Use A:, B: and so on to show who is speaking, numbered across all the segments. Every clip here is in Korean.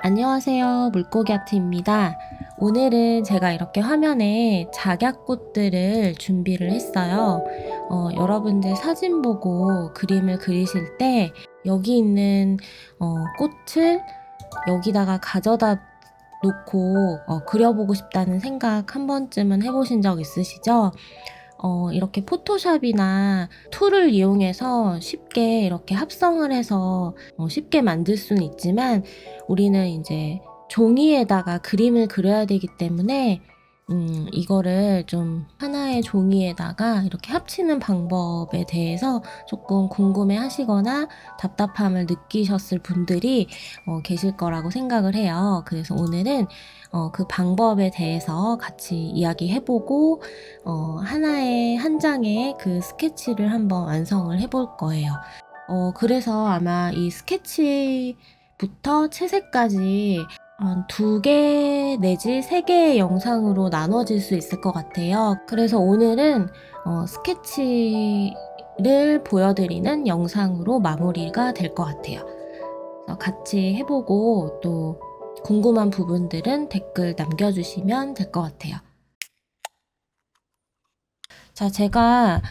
A: 안녕하세요. 물고기 아트입니다. 오늘은 제가 이렇게 화면에 작약꽃들을 준비를 했어요. 여러분들 사진 보고 그림을 그리실 때 여기 있는 꽃을 여기다가 가져다 놓고 그려보고 싶다는 생각 한 번쯤은 해보신 적 있으시죠? 이렇게 포토샵이나 툴을 이용해서 쉽게 이렇게 합성을 해서 쉽게 만들 수는 있지만 우리는 이제 종이에다가 그림을 그려야 되기 때문에 이거를 좀 하나의 종이에다가 이렇게 합치는 방법에 대해서 조금 궁금해 하시거나 답답함을 느끼셨을 분들이 계실 거라고 생각을 해요. 그래서 오늘은 그 방법에 대해서 같이 이야기해보고 하나의 한 장의 그 스케치를 한번 완성을 해볼 거예요. 그래서 아마 이 스케치부터 채색까지 한 2개 내지 3개의 영상으로 나눠질 수 있을 것 같아요. 그래서 오늘은 스케치를 보여드리는 영상으로 마무리가 될 것 같아요. 그래서 같이 해보고 또 궁금한 부분들은 댓글 남겨주시면 될 것 같아요. 자, 제가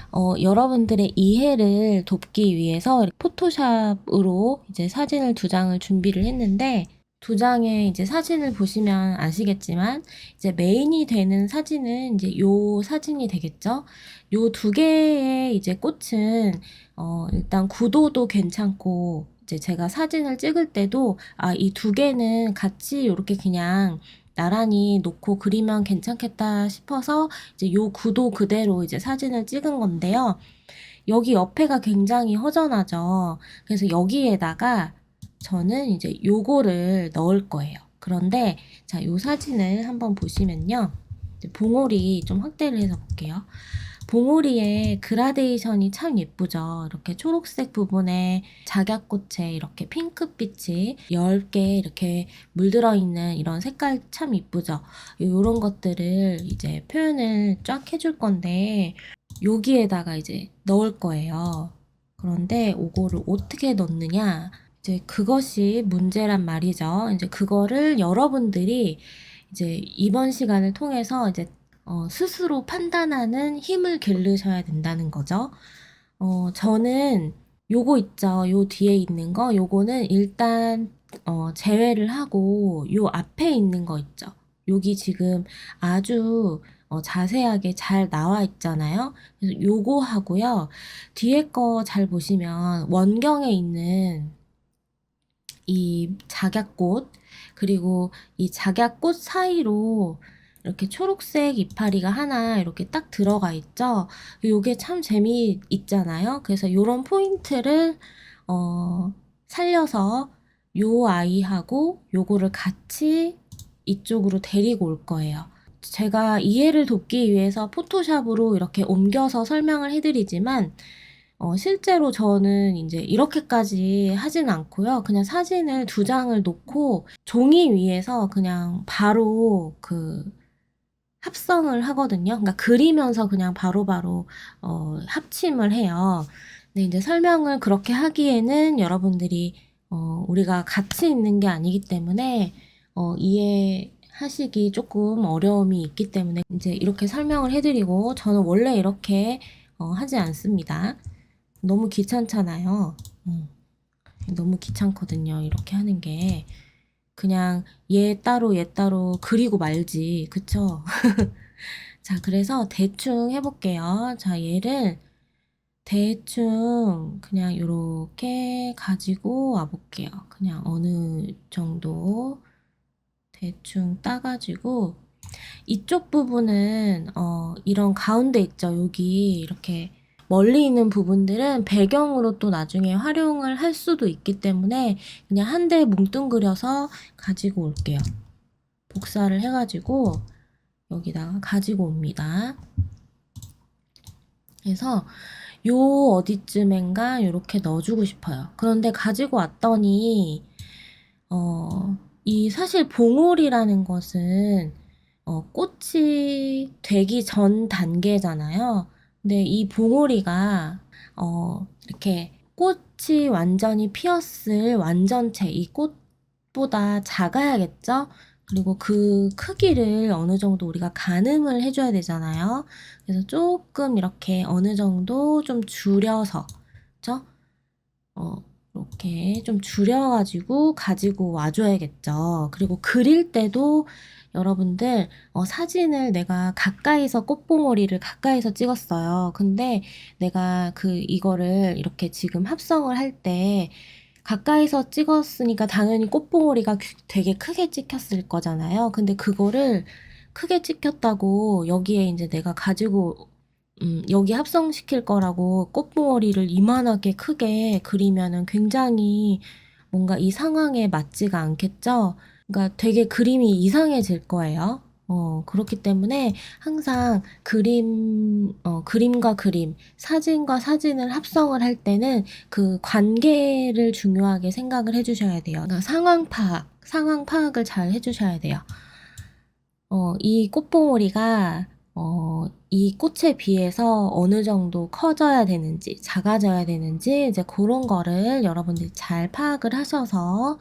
A: 여러분들의 이해를 돕기 위해서 포토샵으로 이제 사진을 2장을 준비를 했는데 2장의 이제 사진을 보시면 아시겠지만 이제 메인이 되는 사진은 이제 요 사진이 되겠죠. 요 2개의 이제 꽃은 일단 구도도 괜찮고 이제 제가 사진을 찍을 때도 이 2개는 같이 이렇게 그냥 나란히 놓고 그리면 괜찮겠다 싶어서 이제 요 구도 그대로 이제 사진을 찍은 건데요. 여기 옆에가 굉장히 허전하죠. 그래서 여기에다가 저는 이제 요거를 넣을 거예요. 그런데 자, 요 사진을 한번 보시면요. 봉오리 좀 확대를 해서 볼게요. 봉오리의 그라데이션이 참 예쁘죠. 이렇게 초록색 부분에 작약꽃에 이렇게 핑크빛이 10개 이렇게 물들어 있는 이런 색깔 참 예쁘죠. 이런 것들을 이제 표현을 쫙 해줄 건데 여기에다가 이제 넣을 거예요. 그런데 이거를 어떻게 넣느냐? 이제 그것이 문제란 말이죠. 이제 그거를 여러분들이 이제 이번 시간을 통해서 이제 스스로 판단하는 힘을 기르셔야 된다는 거죠. 저는 요거 있죠. 요 뒤에 있는 거, 요거는 일단 제외를 하고 요 앞에 있는 거 있죠. 여기 지금 아주 자세하게 잘 나와 있잖아요. 그래서 요거 하고요. 뒤에 거 잘 보시면 원경에 있는 이 작약꽃, 그리고 이 작약꽃 사이로 이렇게 초록색 이파리가 하나 이렇게 딱 들어가 있죠. 요게 참 재미있잖아요. 그래서 요런 포인트를 살려서 요 아이하고 요거를 같이 이쪽으로 데리고 올 거예요. 제가 이해를 돕기 위해서 포토샵으로 이렇게 옮겨서 설명을 해드리지만 실제로 저는 이제 이렇게까지 하진 않고요. 그냥 사진을 2장을 놓고 종이 위에서 그냥 바로 그 합성을 하거든요. 그러니까 그리면서 그냥 바로바로 합침을 해요. 근데 이제 설명을 그렇게 하기에는 여러분들이 우리가 같이 있는 게 아니기 때문에 이해하시기 조금 어려움이 있기 때문에 이제 이렇게 설명을 해드리고 저는 원래 이렇게 하지 않습니다. 너무 귀찮잖아요. 너무 귀찮거든요. 이렇게 하는 게. 그냥 얘 따로 그리고 말지. 그쵸? 자, 그래서 대충 해볼게요. 자, 얘를 대충 그냥 이렇게 가지고 와볼게요. 그냥 어느 정도 대충 따가지고 이쪽 부분은 이런 가운데 있죠. 여기 이렇게 멀리 있는 부분들은 배경으로 또 나중에 활용을 할 수도 있기 때문에 그냥 한 대 뭉뚱그려서 가지고 올게요. 복사를 해가지고 여기다가 가지고 옵니다. 그래서 요 어디쯤엔가 이렇게 넣어주고 싶어요. 그런데 가지고 왔더니 이 사실 봉오리라는 것은 꽃이 되기 전 단계잖아요. 근데 이 봉오리가 이렇게 꽃이 완전히 피었을 완전체, 이 꽃 컵보다 작아야겠죠? 그리고 그 크기를 어느 정도 우리가 가늠을 해줘야 되잖아요. 그래서 조금 이렇게 어느 정도 좀 줄여서, 그죠? 이렇게 좀 줄여가지고 가지고 와줘야겠죠. 그리고 그릴 때도 여러분들 사진을 내가 가까이서 꽃봉오리를 가까이서 찍었어요. 근데 내가 이거를 이렇게 지금 합성을 할 때 가까이서 찍었으니까 당연히 꽃봉오리가 되게 크게 찍혔을 거잖아요. 근데 그거를 크게 찍혔다고 여기에 이제 내가 가지고 여기 합성시킬 거라고 꽃봉오리를 이만하게 크게 그리면은 굉장히 뭔가 이 상황에 맞지가 않겠죠? 그러니까 되게 그림이 이상해질 거예요. 그렇기 때문에 항상 그림과 그림, 사진과 사진을 합성을 할 때는 그 관계를 중요하게 생각을 해주셔야 돼요. 그러니까 상황 파악을 잘 해주셔야 돼요. 이 꽃봉오리가 이 꽃에 비해서 어느 정도 커져야 되는지, 작아져야 되는지, 이제 그런 거를 여러분들이 잘 파악을 하셔서,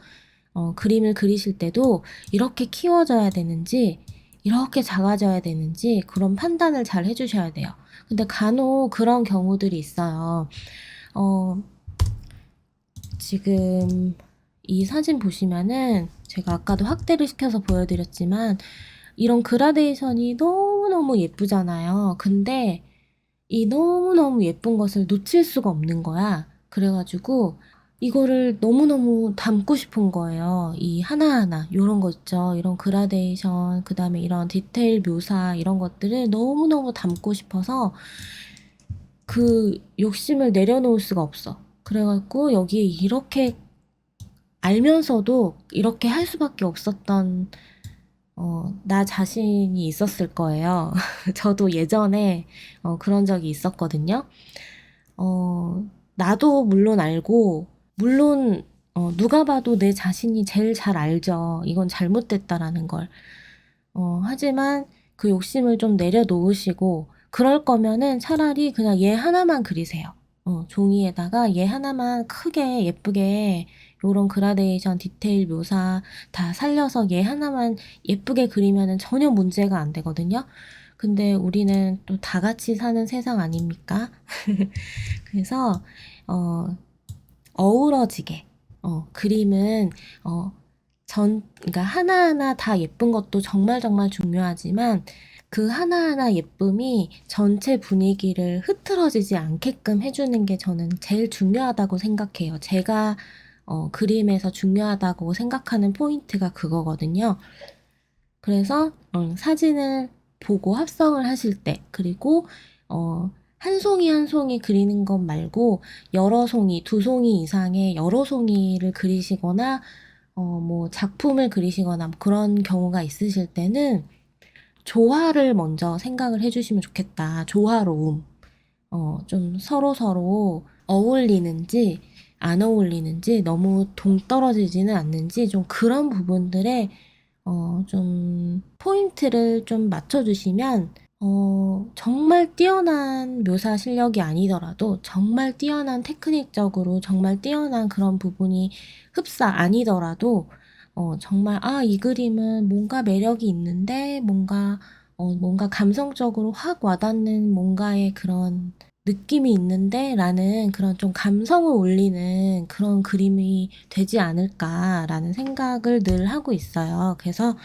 A: 그림을 그리실 때도 이렇게 키워져야 되는지, 이렇게 작아져야 되는지, 그런 판단을 잘 해주셔야 돼요. 근데 간혹 그런 경우들이 있어요. 지금 이 사진 보시면은 제가 아까도 확대를 시켜서 보여드렸지만, 이런 그라데이션이 너무너무 예쁘잖아요. 근데 이 너무너무 예쁜 것을 놓칠 수가 없는 거야. 그래가지고 이거를 너무너무 담고 싶은 거예요. 이 하나하나 요런 거 있죠. 이런 그라데이션, 그 다음에 이런 디테일 묘사 이런 것들을 너무너무 담고 싶어서 그 욕심을 내려놓을 수가 없어. 그래갖고 여기에 이렇게 알면서도 이렇게 할 수밖에 없었던 나 자신이 있었을 거예요. 저도 예전에 그런 적이 있었거든요. 나도 물론 알고, 물론 누가 봐도 내 자신이 제일 잘 알죠. 이건 잘못됐다라는 걸. 하지만 그 욕심을 좀 내려놓으시고, 그럴 거면은 차라리 그냥 얘 하나만 그리세요. 종이에다가 얘 하나만 크게 예쁘게 요런 그라데이션, 디테일 묘사 다 살려서 얘 하나만 예쁘게 그리면은 전혀 문제가 안 되거든요. 근데 우리는 또 다 같이 사는 세상 아닙니까? 그래서 어우러지게 그림은 그러니까 하나하나 다 예쁜 것도 정말 정말 중요하지만 그 하나하나 예쁨이 전체 분위기를 흐트러지지 않게끔 해주는 게 저는 제일 중요하다고 생각해요. 제가 그림에서 중요하다고 생각하는 포인트가 그거거든요. 그래서 사진을 보고 합성을 하실 때, 그리고 한 송이 한 송이 그리는 것 말고 여러 송이, 두 송이 이상의 여러 송이를 그리시거나 뭐 작품을 그리시거나 뭐 그런 경우가 있으실 때는 조화를 먼저 생각을 해주시면 좋겠다. 조화로움. 좀 서로 어울리는지 안 어울리는지 너무 동떨어지지는 않는지 좀 그런 부분들에 좀 포인트를 좀 맞춰주시면 정말 뛰어난 묘사 실력이 아니더라도 정말 뛰어난 테크닉적으로 정말 뛰어난 그런 부분이 흡사 아니더라도 정말 이 그림은 뭔가 매력이 있는데 뭔가 감성적으로 확 와닿는 뭔가의 그런 느낌이 있는데 라는 그런 좀 감성을 올리는 그런 그림이 되지 않을까라는 생각을 늘 하고 있어요. 그래서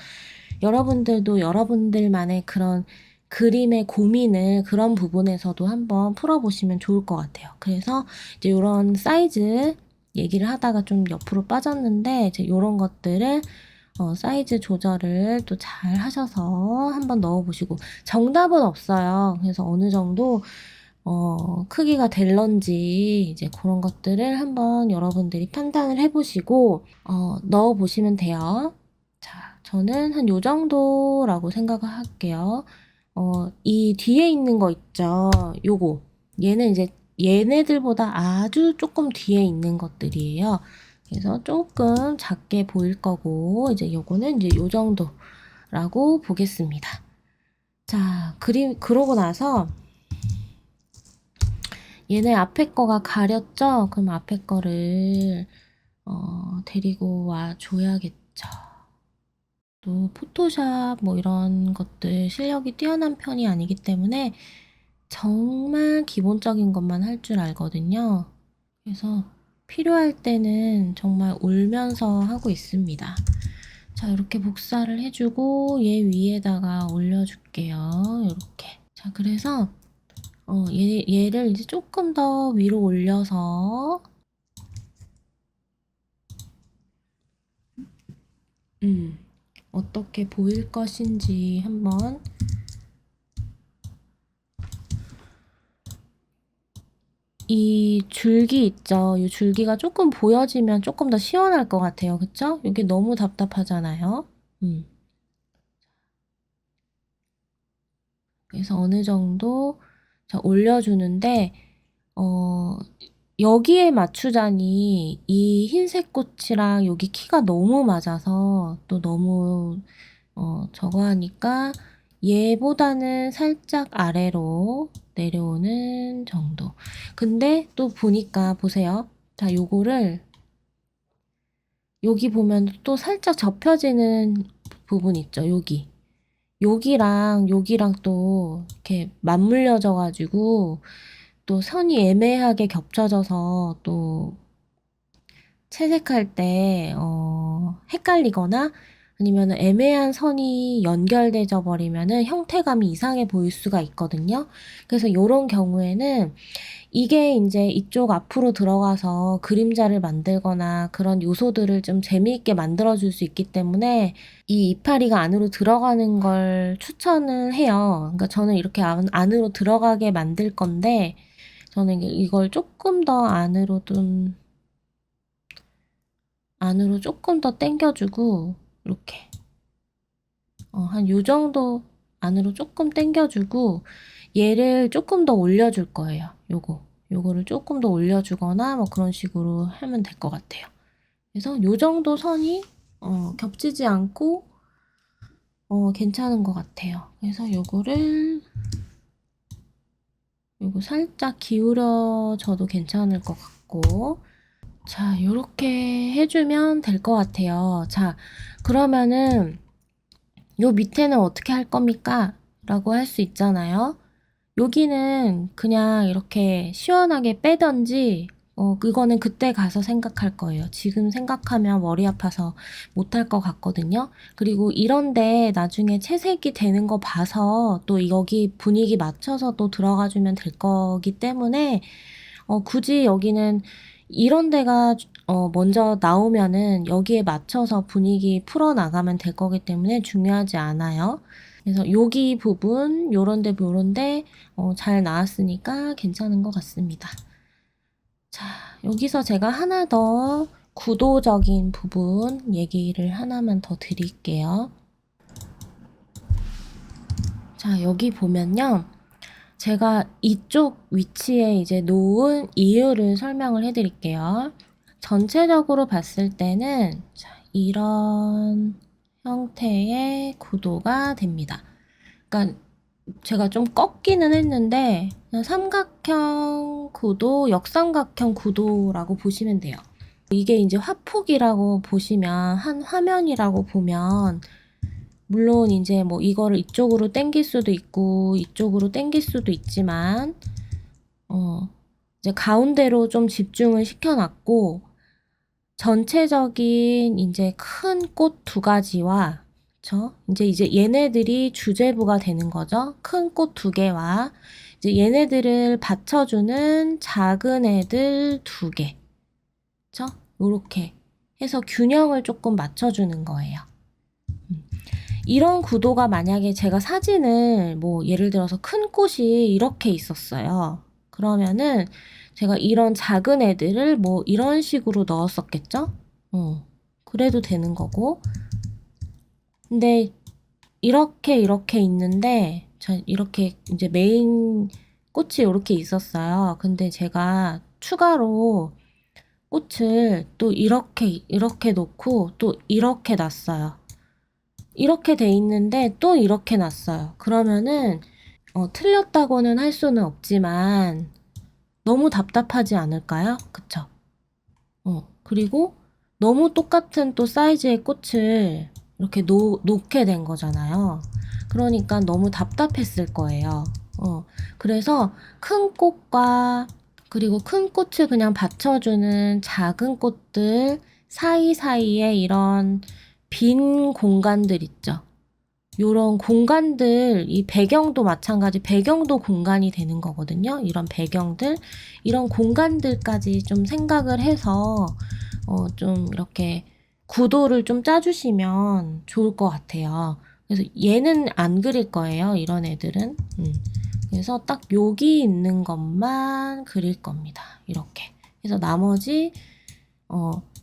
A: 여러분들도 여러분들만의 그런 그림의 고민을 그런 부분에서도 한번 풀어보시면 좋을 것 같아요. 그래서 이제 이런 사이즈 얘기를 하다가 좀 옆으로 빠졌는데 이제 이런 것들을 사이즈 조절을 또 잘 하셔서 한번 넣어보시고 정답은 없어요. 그래서 어느 정도 크기가 될런지 이제 그런 것들을 한번 여러분들이 판단을 해보시고 넣어보시면 돼요. 자, 저는 한 요 정도라고 생각을 할게요. 이 뒤에 있는 거 있죠? 요거. 얘는 이제 얘네들보다 아주 조금 뒤에 있는 것들이에요. 그래서 조금 작게 보일 거고, 이제 요거는 이제 요 정도라고 보겠습니다. 자, 그러고 나서 얘네 앞에 거가 가렸죠? 그럼 앞에 거를 데리고 와 줘야겠죠? 또 포토샵 뭐 이런 것들 실력이 뛰어난 편이 아니기 때문에 정말 기본적인 것만 할 줄 알거든요. 그래서 필요할 때는 정말 울면서 하고 있습니다. 자, 이렇게 복사를 해주고 얘 위에다가 올려줄게요. 이렇게. 자, 그래서 얘를 이제 조금 더 위로 올려서 어떻게 보일 것인지 한번 이 줄기 있죠? 이 줄기가 조금 보여지면 조금 더 시원할 것 같아요. 그쵸? 이게 너무 답답하잖아요. 그래서 어느 정도 자, 올려주는데 여기에 맞추자니 이 흰색 꽃이랑 여기 키가 너무 맞아서 또 너무 저거 하니까 얘보다는 살짝 아래로 내려오는 정도. 근데 또 보니까 보세요. 자, 요거를 여기 보면 또 살짝 접혀지는 부분 있죠. 여기랑 또 이렇게 맞물려져 가지고 또 선이 애매하게 겹쳐져서 또 채색할 때 헷갈리거나 아니면 애매한 선이 연결되져 버리면은 형태감이 이상해 보일 수가 있거든요. 그래서 요런 경우에는 이게 이제 이쪽 앞으로 들어가서 그림자를 만들거나 그런 요소들을 좀 재미있게 만들어줄 수 있기 때문에 이 이파리가 안으로 들어가는 걸 추천을 해요. 그러니까 저는 이렇게 안으로 들어가게 만들 건데 저는 이걸 조금 더 안으로 조금 더 당겨주고 이렇게 한 요 정도 안으로 조금 당겨주고 얘를 조금 더 올려줄 거예요. 요거를 조금 더 올려주거나 뭐 그런 식으로 하면 될 것 같아요. 그래서 요 정도 선이 겹치지 않고 괜찮은 것 같아요. 그래서 요거 살짝 기울여져도 괜찮을 것 같고 자, 요렇게 해주면 될 것 같아요. 자, 그러면은 요 밑에는 어떻게 할 겁니까? 라고 할 수 있잖아요. 여기는 그냥 이렇게 시원하게 빼던지 그거는 그때 가서 생각할 거예요. 지금 생각하면 머리 아파서 못할 것 같거든요. 그리고 이런데 나중에 채색이 되는 거 봐서 또 여기 분위기 맞춰서 또 들어가주면 될 거기 때문에 굳이 여기는 이런 데가 먼저 나오면은 여기에 맞춰서 분위기 풀어나가면 될 거기 때문에 중요하지 않아요. 그래서 여기 부분 요런데 잘 나왔으니까 괜찮은 것 같습니다. 자, 여기서 제가 하나 더 구도적인 부분 얘기를 하나만 더 드릴게요. 자, 여기 보면요. 제가 이쪽 위치에 이제 놓은 이유를 설명을 해드릴게요. 전체적으로 봤을 때는 자, 이런 형태의 구도가 됩니다. 그러니까 제가 좀 꺾기는 했는데 그냥 삼각형 구도, 역삼각형 구도라고 보시면 돼요. 이게 이제 화폭이라고 보시면 한 화면이라고 보면 물론 이제 뭐 이거를 이쪽으로 당길 수도 있고 이쪽으로 당길 수도 있지만 이제 가운데로 좀 집중을 시켜놨고 전체적인 이제 큰 꽃 두 가지와 그쵸? 이제 얘네들이 주제부가 되는 거죠. 큰 꽃 두 개와 이제 얘네들을 받쳐주는 작은 애들 두 개. 그쵸? 요렇게 해서 균형을 조금 맞춰주는 거예요. 이런 구도가 만약에 제가 사진을 뭐 예를 들어서 큰 꽃이 이렇게 있었어요. 그러면은 제가 이런 작은 애들을 뭐 이런 식으로 넣었었겠죠? 그래도 되는 거고. 근데 이렇게 있는데 이렇게 이제 메인 꽃이 이렇게 있었어요. 근데 제가 추가로 꽃을 또 이렇게 놓고 또 이렇게 놨어요. 이렇게 돼 있는데 또 이렇게 놨어요. 그러면은 틀렸다고는 할 수는 없지만 너무 답답하지 않을까요? 그쵸? 그리고 너무 똑같은 또 사이즈의 꽃을 이렇게 놓게 된 거잖아요. 그러니까 너무 답답했을 거예요. 그래서 큰 꽃과 그리고 큰 꽃을 그냥 받쳐주는 작은 꽃들 사이사이에 이런 빈 공간들 있죠. 요런 공간들, 이 배경도 마찬가지, 배경도 공간이 되는 거거든요. 이런 배경들, 이런 공간들까지 좀 생각을 해서 좀 이렇게 구도를 좀 짜주시면 좋을 것 같아요. 그래서 얘는 안 그릴 거예요. 이런 애들은. 그래서 딱 여기 있는 것만 그릴 겁니다. 이렇게. 그래서 나머지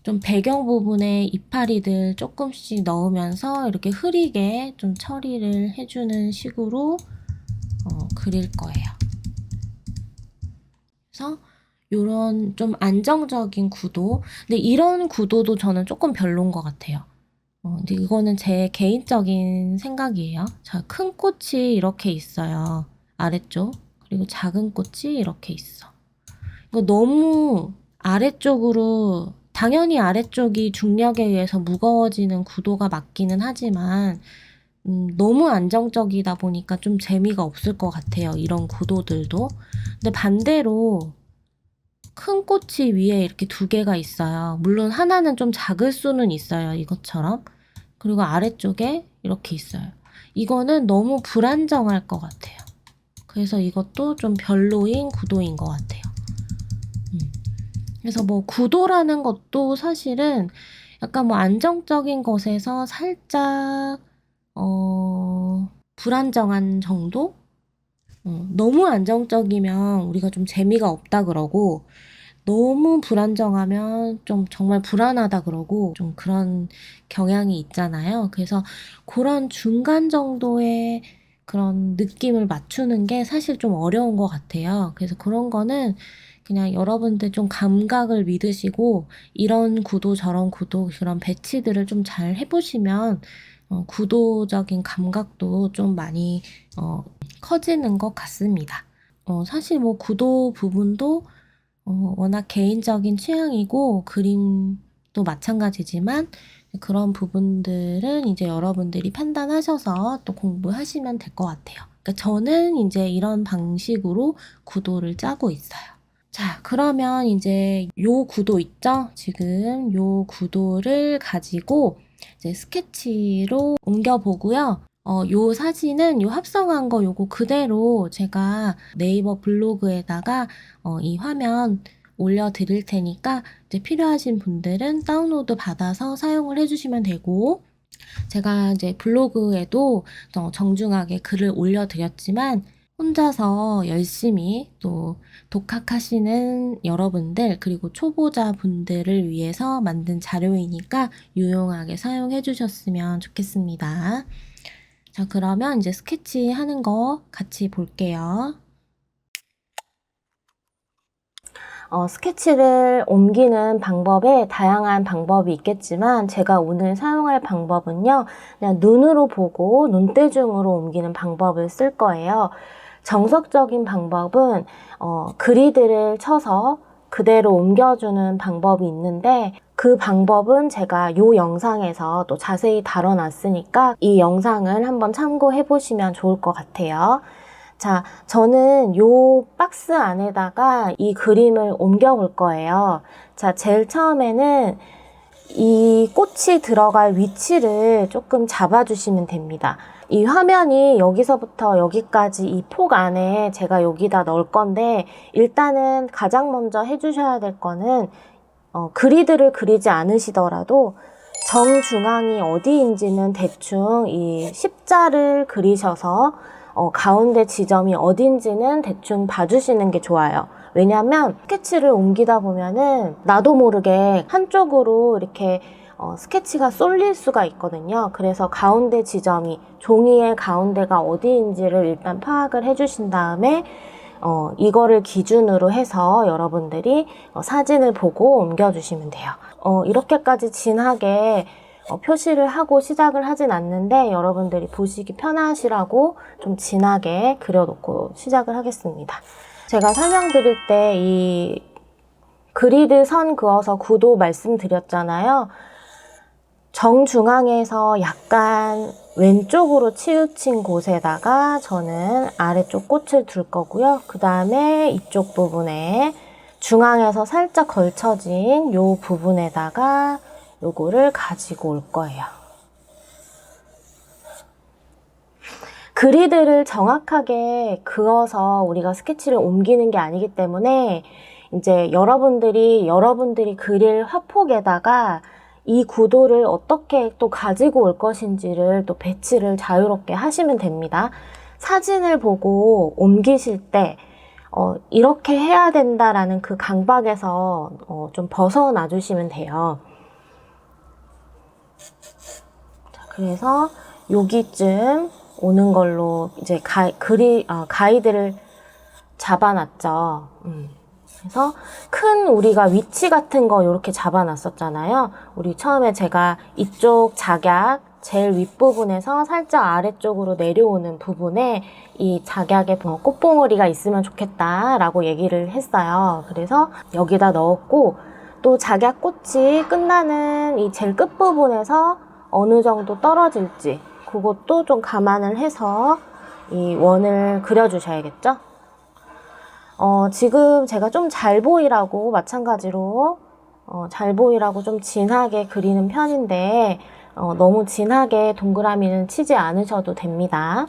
A: 좀 배경 부분에 이파리들 조금씩 넣으면서 이렇게 흐리게 좀 처리를 해주는 식으로 그릴 거예요. 그래서 요런 좀 안정적인 구도. 근데 이런 구도도 저는 조금 별론 것 같아요. 근데 이거는 제 개인적인 생각이에요. 자, 큰 꽃이 이렇게 있어요. 아래쪽. 그리고 작은 꽃이 이렇게 있어. 이거 너무 아래쪽으로, 당연히 아래쪽이 중력에 의해서 무거워지는 구도가 맞기는 하지만 너무 안정적이다 보니까 좀 재미가 없을 것 같아요. 이런 구도들도. 근데 반대로 큰 꽃이 위에 이렇게 두 개가 있어요. 물론 하나는 좀 작을 수는 있어요. 이것처럼. 그리고 아래쪽에 이렇게 있어요. 이거는 너무 불안정할 것 같아요. 그래서 이것도 좀 별로인 구도인 것 같아요. 그래서 뭐 구도라는 것도 사실은 약간 뭐 안정적인 것에서 살짝 불안정한 정도? 너무 안정적이면 우리가 좀 재미가 없다 그러고, 너무 불안정하면 좀 정말 불안하다 그러고, 좀 그런 경향이 있잖아요. 그래서 그런 중간 정도의 그런 느낌을 맞추는 게 사실 좀 어려운 것 같아요. 그래서 그런 거는 그냥 여러분들 좀 감각을 믿으시고, 이런 구도 저런 구도 그런 배치들을 좀 잘 해보시면 구도적인 감각도 좀 많이 커지는 것 같습니다. 사실 뭐 구도 부분도 워낙 개인적인 취향이고 그림도 마찬가지지만 그런 부분들은 이제 여러분들이 판단하셔서 또 공부하시면 될 것 같아요. 그러니까 저는 이제 이런 방식으로 구도를 짜고 있어요. 자, 그러면 이제 요 구도 있죠? 지금 요 구도를 가지고 이제 스케치로 옮겨보고요. 요 사진은 요 합성한 거 요거 그대로 제가 네이버 블로그에다가 이 화면 올려드릴 테니까 이제 필요하신 분들은 다운로드 받아서 사용을 해주시면 되고, 제가 이제 블로그에도 정중하게 글을 올려드렸지만 혼자서 열심히 또 독학하시는 여러분들 그리고 초보자분들을 위해서 만든 자료이니까 유용하게 사용해 주셨으면 좋겠습니다. 자, 그러면 이제 스케치 하는 거 같이 볼게요. 스케치를 옮기는 방법에 다양한 방법이 있겠지만 제가 오늘 사용할 방법은요, 그냥 눈으로 보고 눈대중으로 옮기는 방법을 쓸 거예요. 정석적인 방법은 그리드를 쳐서 그대로 옮겨주는 방법이 있는데, 그 방법은 제가 요 영상에서 또 자세히 다뤄놨으니까 이 영상을 한번 참고해 보시면 좋을 것 같아요. 자, 저는 요 박스 안에다가 이 그림을 옮겨 볼 거예요. 자, 제일 처음에는 이 꽃이 들어갈 위치를 조금 잡아주시면 됩니다. 이 화면이 여기서부터 여기까지 이 폭 안에 제가 여기다 넣을 건데, 일단은 가장 먼저 해주셔야 될 거는 그리드를 그리지 않으시더라도 정중앙이 어디인지는 대충 이 십자를 그리셔서 가운데 지점이 어딘지는 대충 봐주시는 게 좋아요. 왜냐면 스케치를 옮기다 보면은 나도 모르게 한쪽으로 이렇게 스케치가 쏠릴 수가 있거든요. 그래서 가운데 지점이, 종이의 가운데가 어디인지를 일단 파악을 해주신 다음에 이거를 기준으로 해서 여러분들이 사진을 보고 옮겨주시면 돼요. 이렇게까지 진하게 표시를 하고 시작을 하진 않는데, 여러분들이 보시기 편하시라고 좀 진하게 그려놓고 시작을 하겠습니다. 제가 설명드릴 때 이 그리드 선 그어서 구도 말씀드렸잖아요. 정중앙에서 약간 왼쪽으로 치우친 곳에다가 저는 아래쪽 꽃을 둘 거고요. 그 다음에 이쪽 부분에 중앙에서 살짝 걸쳐진 요 부분에다가 요거를 가지고 올 거예요. 그리드를 정확하게 그어서 우리가 스케치를 옮기는 게 아니기 때문에 이제 여러분들이 그릴 화폭에다가 이 구도를 어떻게 또 가지고 올 것인지를 또 배치를 자유롭게 하시면 됩니다. 사진을 보고 옮기실 때 이렇게 해야 된다라는 그 강박에서 좀 벗어나 주시면 돼요. 자, 그래서 여기쯤 오는 걸로 이제 가이드를 잡아놨죠. 그래서 큰 우리가 위치 같은 거 이렇게 잡아놨었잖아요. 우리 처음에 제가 이쪽 작약 제일 윗부분에서 살짝 아래쪽으로 내려오는 부분에 이 작약에 꽃봉오리가 있으면 좋겠다라고 얘기를 했어요. 그래서 여기다 넣었고, 또 작약 꽃이 끝나는 이 제일 끝부분에서 어느 정도 떨어질지 그것도 좀 감안을 해서 이 원을 그려주셔야겠죠. 지금 제가 좀 잘 보이라고 마찬가지로 잘 보이라고 좀 진하게 그리는 편인데 너무 진하게 동그라미는 치지 않으셔도 됩니다.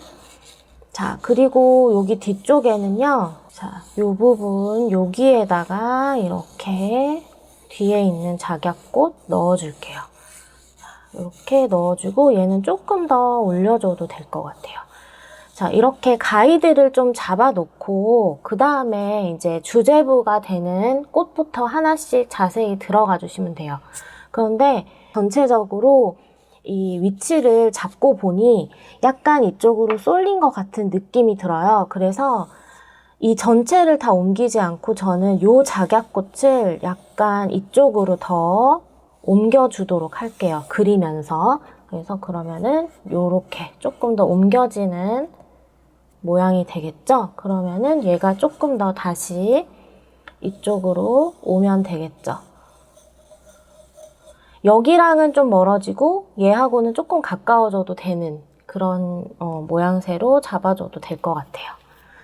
A: 자, 그리고 여기 뒤쪽에는요, 자, 요 부분 여기에다가 이렇게 뒤에 있는 작약꽃 넣어줄게요. 이렇게 넣어주고 얘는 조금 더 올려줘도 될 것 같아요. 자, 이렇게 가이드를 좀 잡아놓고 그 다음에 이제 주제부가 되는 꽃부터 하나씩 자세히 들어가 주시면 돼요. 그런데 전체적으로 이 위치를 잡고 보니 약간 이쪽으로 쏠린 것 같은 느낌이 들어요. 그래서 이 전체를 다 옮기지 않고 저는 요 작약꽃을 약간 이쪽으로 더 옮겨주도록 할게요. 그리면서. 그래서 그러면은 요렇게 조금 더 옮겨지는 모양이 되겠죠? 그러면은 얘가 조금 더 다시 이쪽으로 오면 되겠죠? 여기랑은 좀 멀어지고 얘하고는 조금 가까워져도 되는 그런 모양새로 잡아줘도 될 것 같아요.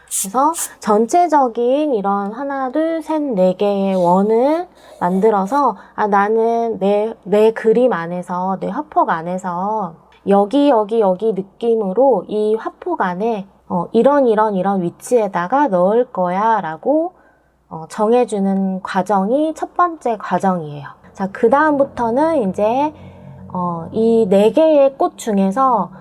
A: 그래서 전체적인 이런 하나, 둘, 셋, 네 개의 원을 만들어서 나는 내 그림 안에서, 내 화폭 안에서 여기 느낌으로 이 화폭 안에 이런 위치에다가 넣을 거야 라고 정해주는 과정이 첫 번째 과정이에요. 자, 그 다음부터는 이제 이 네 개의 꽃 중에서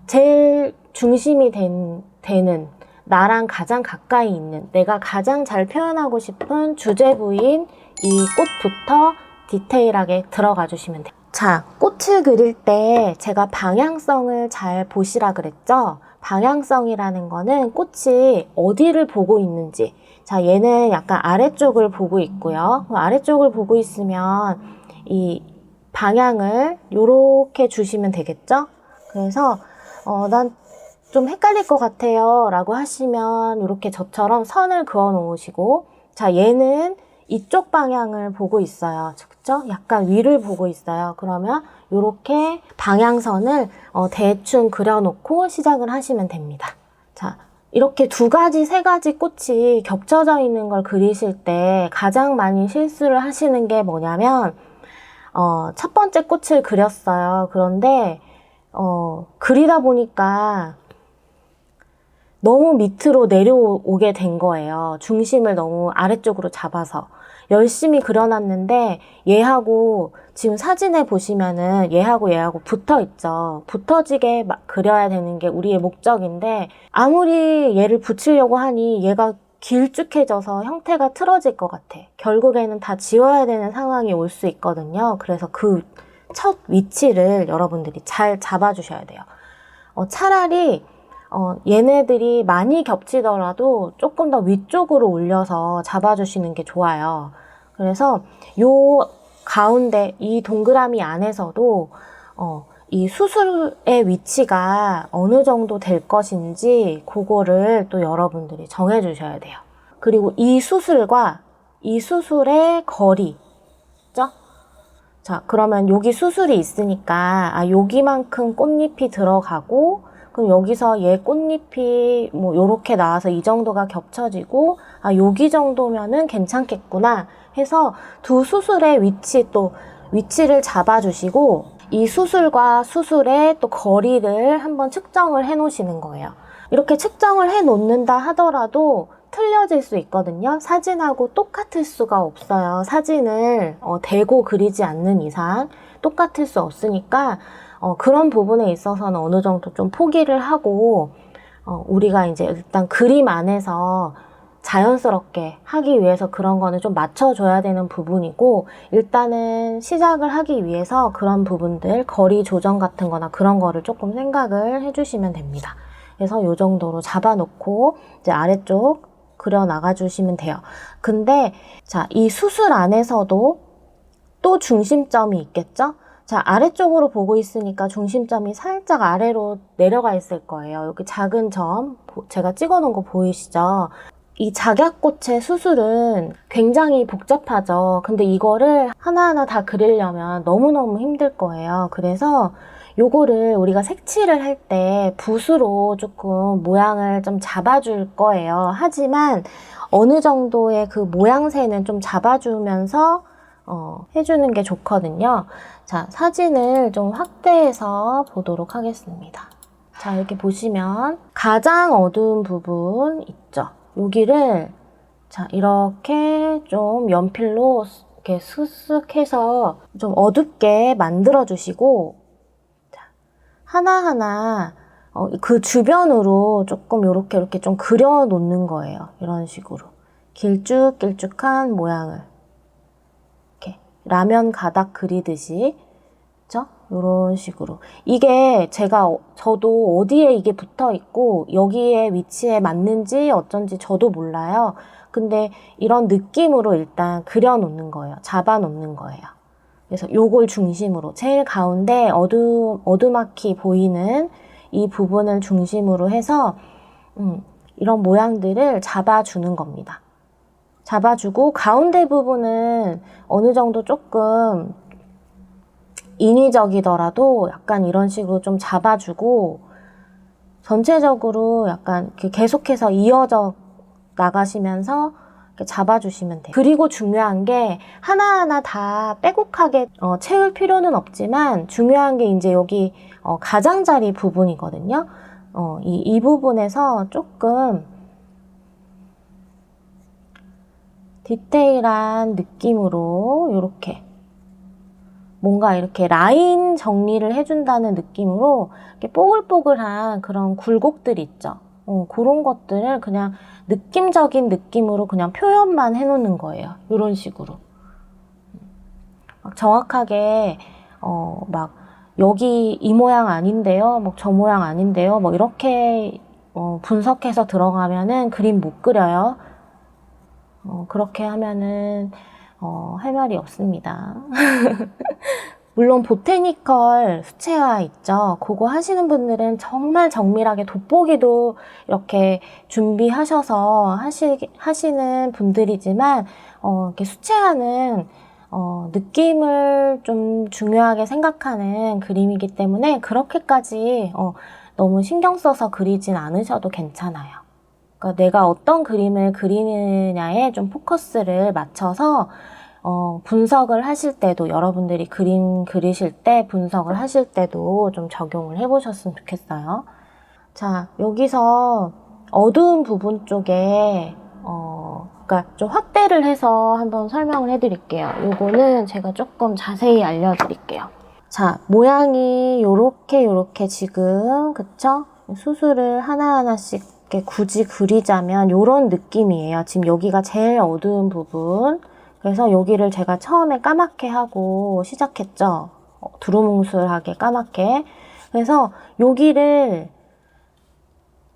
A: 제일 중심이 되는 나랑 가장 가까이 있는 내가 가장 잘 표현하고 싶은 주제부인 이 꽃부터 디테일하게 들어가 주시면 돼요. 자, 꽃을 그릴 때 제가 방향성을 잘 보시라 그랬죠? 방향성이라는 거는 꽃이 어디를 보고 있는지. 자, 얘는 약간 아래쪽을 보고 있고요. 아래쪽을 보고 있으면 이 방향을 요렇게 주시면 되겠죠? 그래서 난 좀 헷갈릴 것 같아요 라고 하시면 이렇게 저처럼 선을 그어 놓으시고, 자, 얘는 이쪽 방향을 보고 있어요. 그쵸? 약간 위를 보고 있어요. 그러면 이렇게 방향선을 대충 그려놓고 시작을 하시면 됩니다. 자, 이렇게 두 가지, 세 가지 꽃이 겹쳐져 있는 걸 그리실 때 가장 많이 실수를 하시는 게 뭐냐면 첫 번째 꽃을 그렸어요. 그런데 그리다 보니까 너무 밑으로 내려오게 된 거예요. 중심을 너무 아래쪽으로 잡아서. 열심히 그려놨는데 얘하고 지금 사진에 보시면은 얘하고 붙어 있죠. 붙어지게 그려야 되는 게 우리의 목적인데 아무리 얘를 붙이려고 하니 얘가 길쭉해져서 형태가 틀어질 것 같아. 결국에는 다 지워야 되는 상황이 올 수 있거든요. 그래서 그 첫 위치를 여러분들이 잘 잡아주셔야 돼요. 차라리 얘네들이 많이 겹치더라도 조금 더 위쪽으로 올려서 잡아주시는 게 좋아요. 그래서 요 가운데 이 동그라미 안에서도 이 수술의 위치가 어느 정도 될 것인지 그거를 또 여러분들이 정해 주셔야 돼요. 그리고 이 수술과 이 수술의 거리. 그죠? 자, 그러면 여기 수술이 있으니까, 여기만큼 꽃잎이 들어가고, 그럼 여기서 얘 꽃잎이 뭐 요렇게 나와서 이 정도가 겹쳐지고, 여기 정도면은 괜찮겠구나 해서 두 수술의 위치를 잡아주시고, 이 수술과 수술의 또 거리를 한번 측정을 해 놓으시는 거예요. 이렇게 측정을 해 놓는다 하더라도 틀려질 수 있거든요. 사진하고 똑같을 수가 없어요. 사진을 대고 그리지 않는 이상 똑같을 수 없으니까 그런 부분에 있어서는 어느 정도 좀 포기를 하고 우리가 이제 일단 그림 안에서 자연스럽게 하기 위해서 그런 거는 좀 맞춰줘야 되는 부분이고, 일단은 시작을 하기 위해서 그런 부분들, 거리 조정 같은 거나 그런 거를 조금 생각을 해주시면 됩니다. 그래서 이 정도로 잡아놓고 이제 아래쪽 그려 나가 주시면 돼요. 근데 자, 이 수술 안에서도 또 중심점이 있겠죠? 자, 아래쪽으로 보고 있으니까 중심점이 살짝 아래로 내려가 있을 거예요. 여기 작은 점 제가 찍어 놓은 거 보이시죠? 이 작약꽃의 수술은 굉장히 복잡하죠. 근데 이거를 하나하나 다 그리려면 너무너무 힘들 거예요. 그래서 요거를 우리가 색칠을 할 때 붓으로 조금 모양을 좀 잡아줄 거예요. 하지만 어느 정도의 그 모양새는 좀 잡아주면서 해주는 게 좋거든요. 자, 사진을 좀 확대해서 보도록 하겠습니다. 자, 이렇게 보시면 가장 어두운 부분 있죠. 여기를 자, 이렇게 좀 연필로 이렇게 슥슥 해서 좀 어둡게 만들어 주시고, 자, 하나하나 그 주변으로 조금 이렇게 좀 그려 놓는 거예요. 이런 식으로 길쭉길쭉한 모양을 이렇게 라면 가닥 그리듯이, 그죠? 이런 식으로. 이게 저도 어디에 이게 붙어 있고 여기에 위치에 맞는지 어쩐지 저도 몰라요. 근데 이런 느낌으로 일단 그려 놓는 거예요. 잡아 놓는 거예요. 그래서 요걸 중심으로 제일 가운데 어두맣게 보이는 이 부분을 중심으로 해서 이런 모양들을 잡아주는 겁니다. 잡아주고 가운데 부분은 어느 정도 조금 인위적이더라도 약간 이런 식으로 좀 잡아주고, 전체적으로 약간 계속해서 이어져 나가시면서 이렇게 잡아주시면 돼요. 그리고 중요한 게 하나하나 다 빼곡하게 채울 필요는 없지만, 중요한 게 이제 여기 가장자리 부분이거든요. 이 부분에서 조금 디테일한 느낌으로 뭔가 이렇게 라인 정리를 해준다는 느낌으로 이렇게 뽀글뽀글한 그런 굴곡들 있죠. 그런 것들을 그냥 느낌적인 느낌으로 그냥 표현만 해놓는 거예요. 이런 식으로. 막 정확하게 막 여기 이 모양 아닌데요, 뭐 저 모양 아닌데요, 뭐 이렇게 분석해서 들어가면은 그림 못 그려요. 그렇게 하면은 할 말이 없습니다. 물론 보테니컬 수채화 있죠. 그거 하시는 분들은 정말 정밀하게 돋보기도 이렇게 준비하셔서 하시는 분들이지만, 이렇게 수채화는 느낌을 좀 중요하게 생각하는 그림이기 때문에 그렇게까지 너무 신경 써서 그리진 않으셔도 괜찮아요. 그러니까 내가 어떤 그림을 그리느냐에 좀 포커스를 맞춰서 분석을 하실 때도, 여러분들이 그림 그리실 때 분석을 하실 때도 좀 적용을 해보셨으면 좋겠어요. 자, 여기서 어두운 부분 쪽에 그러니까 좀 확대를 해서 한번 설명을 해드릴게요. 요거는 제가 조금 자세히 알려드릴게요. 자, 모양이 요렇게 지금, 그쵸? 수술을 하나하나씩 이렇게 굳이 그리자면 요런 느낌이에요. 지금 여기가 제일 어두운 부분. 그래서 여기를 제가 처음에 까맣게 하고 시작했죠. 두루뭉술하게 까맣게. 그래서 여기를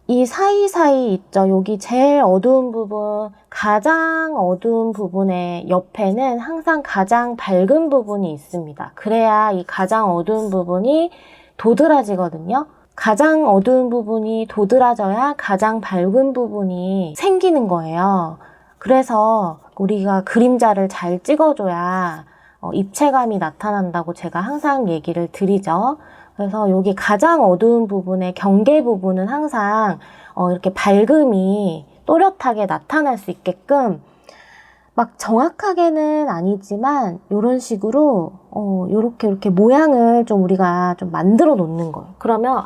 A: 이 사이사이 있죠. 여기 제일 어두운 부분, 가장 어두운 부분의 옆에는 항상 가장 밝은 부분이 있습니다. 그래야 이 가장 어두운 부분이 도드라지거든요. 가장 어두운 부분이 도드라져야 가장 밝은 부분이 생기는 거예요. 그래서 우리가 그림자를 잘 찍어줘야 입체감이 나타난다고 제가 항상 얘기를 드리죠. 그래서 여기 가장 어두운 부분의 경계 부분은 항상 이렇게 밝음이 또렷하게 나타날 수 있게끔 막 정확하게는 아니지만 이런 식으로 이렇게 모양을 좀 우리가 좀 만들어 놓는 거예요. 그러면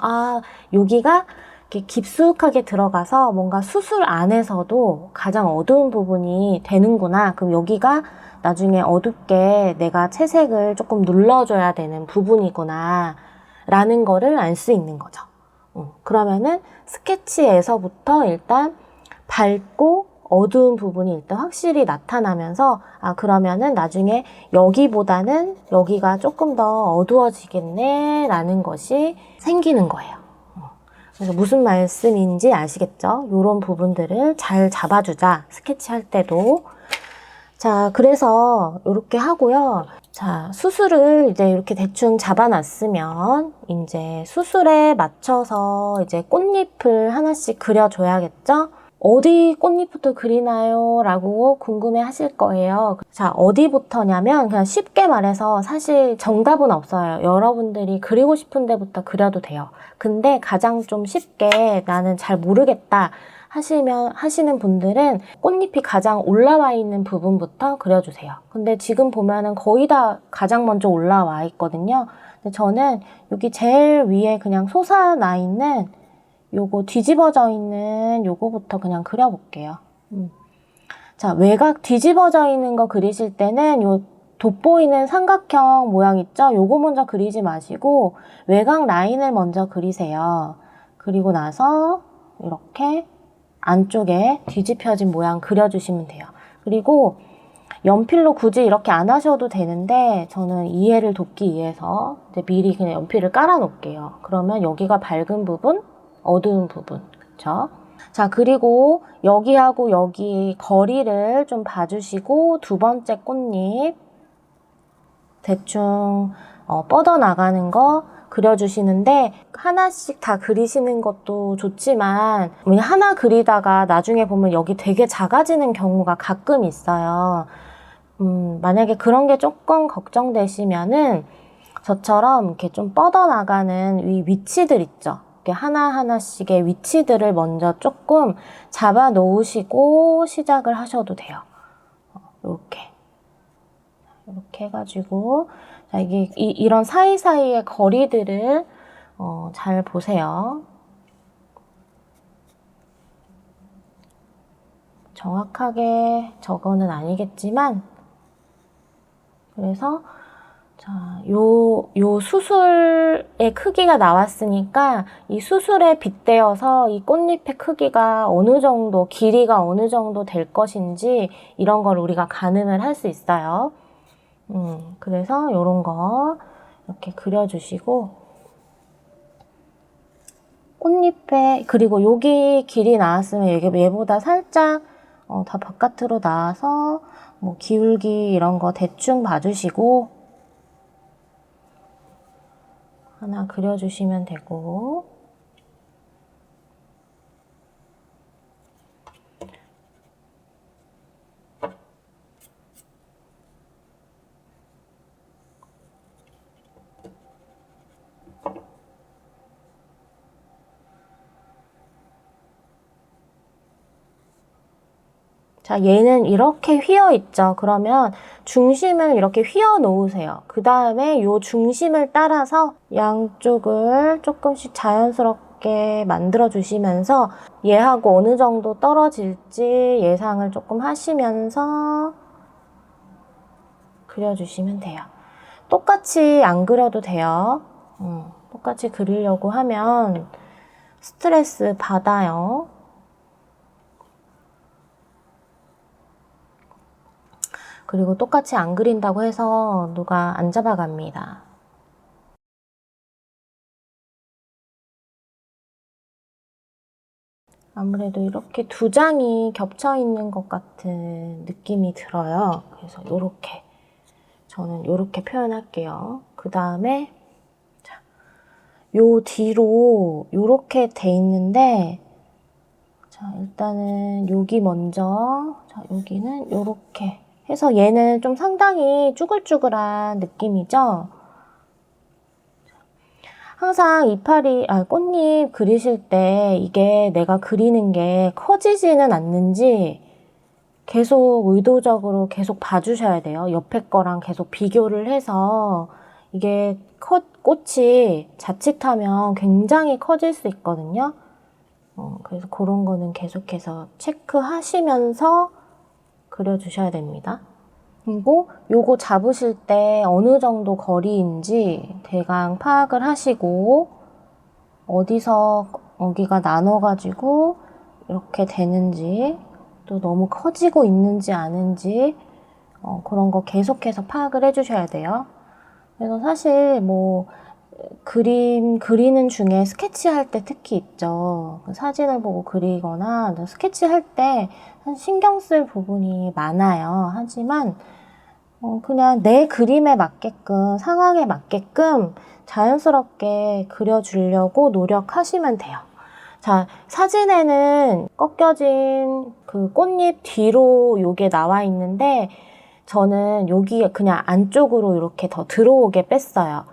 A: 여기가 이렇게 깊숙하게 들어가서 뭔가 수술 안에서도 가장 어두운 부분이 되는구나. 그럼 여기가 나중에 어둡게 내가 채색을 조금 눌러줘야 되는 부분이구나 라는 거를 알 수 있는 거죠. 그러면은 스케치에서부터 일단 밝고 어두운 부분이 일단 확실히 나타나면서 그러면은 나중에 여기보다는 여기가 조금 더 어두워지겠네 라는 것이 생기는 거예요. 그래서 무슨 말씀인지 아시겠죠? 이런 부분들을 잘 잡아주자, 스케치할 때도. 자, 그래서 이렇게 하고요. 자, 수술을 이제 이렇게 대충 잡아놨으면 이제 수술에 맞춰서 이제 꽃잎을 하나씩 그려줘야겠죠? 어디 꽃잎부터 그리나요? 라고 궁금해 하실 거예요. 자, 어디부터냐면 그냥 쉽게 말해서 사실 정답은 없어요. 여러분들이 그리고 싶은 데부터 그려도 돼요. 근데 가장 좀 쉽게 나는 잘 모르겠다 하시는 분들은 꽃잎이 가장 올라와 있는 부분부터 그려주세요. 근데 지금 보면은 거의 다 가장 먼저 올라와 있거든요. 근데 저는 여기 제일 위에 그냥 솟아나 있는 요거 뒤집어져 있는 요거부터 그냥 그려볼게요. 자, 외곽 뒤집어져 있는 거 그리실 때는 요 돋보이는 삼각형 모양 있죠? 요거 먼저 그리지 마시고 외곽 라인을 먼저 그리세요. 그리고 나서 이렇게 안쪽에 뒤집혀진 모양 그려주시면 돼요. 그리고 연필로 굳이 이렇게 안 하셔도 되는데 저는 이해를 돕기 위해서 이제 미리 그냥 연필을 깔아 놓을게요. 그러면 여기가 밝은 부분, 어두운 부분, 그쵸? 자, 그리고 여기하고 여기 거리를 좀 봐주시고 두 번째 꽃잎 대충 뻗어나가는 거 그려주시는데 하나씩 다 그리시는 것도 좋지만 하나 그리다가 나중에 보면 여기 되게 작아지는 경우가 가끔 있어요. 만약에 그런 게 조금 걱정되시면은 저처럼 이렇게 좀 뻗어나가는 이 위치들 있죠. 이렇게 하나하나씩의 위치들을 먼저 조금 잡아 놓으시고 시작을 하셔도 돼요. 이렇게 해가지고 자, 이런 사이사이의 거리들을 잘 보세요. 정확하게 저거는 아니겠지만 그래서 자, 요 수술의 크기가 나왔으니까 이 수술에 빗대어서 이 꽃잎의 크기가 어느 정도, 길이가 어느 정도 될 것인지 이런 걸 우리가 가늠을 할 수 있어요. 그래서 요런 거 이렇게 그려주시고 꽃잎에 그리고 여기 길이 나왔으면 얘보다 살짝 다 바깥으로 나와서 뭐 기울기 이런 거 대충 봐주시고 하나 그려주시면 되고 자, 얘는 이렇게 휘어 있죠. 그러면 중심을 이렇게 휘어 놓으세요. 그 다음에 요 중심을 따라서 양쪽을 조금씩 자연스럽게 만들어 주시면서 얘하고 어느 정도 떨어질지 예상을 조금 하시면서 그려주시면 돼요. 똑같이 안 그려도 돼요. 똑같이 그리려고 하면 스트레스 받아요. 그리고 똑같이 안 그린다고 해서 누가 안 잡아갑니다. 아무래도 이렇게 두 장이 겹쳐 있는 것 같은 느낌이 들어요. 그래서 요렇게 저는 요렇게 표현할게요. 그 다음에 요 뒤로 요렇게 돼 있는데 자, 자, 일단은 여기 먼저, 자, 여기는 요렇게 해서 얘는 좀 상당히 쭈글쭈글한 느낌이죠? 항상 꽃잎 그리실 때 이게 내가 그리는 게 커지지는 않는지 계속 의도적으로 계속 봐주셔야 돼요. 옆에 거랑 계속 비교를 해서 이게 꽃이 자칫하면 굉장히 커질 수 있거든요. 그래서 그런 거는 계속해서 체크하시면서 그려주셔야 됩니다. 그리고 요거 잡으실 때 어느 정도 거리인지 대강 파악을 하시고 어디서 여기가 나눠가지고 이렇게 되는지 또 너무 커지고 있는지 아닌지 그런 거 계속해서 파악을 해주셔야 돼요. 그래서 사실 뭐 그림 그리는 중에 스케치할 때 특히 있죠. 사진을 보고 그리거나 스케치할 때 신경 쓸 부분이 많아요. 하지만 그냥 내 그림에 맞게끔, 상황에 맞게끔 자연스럽게 그려주려고 노력하시면 돼요. 자, 사진에는 꺾여진 그 꽃잎 뒤로 요게 나와 있는데 저는 여기 그냥 안쪽으로 이렇게 더 들어오게 뺐어요.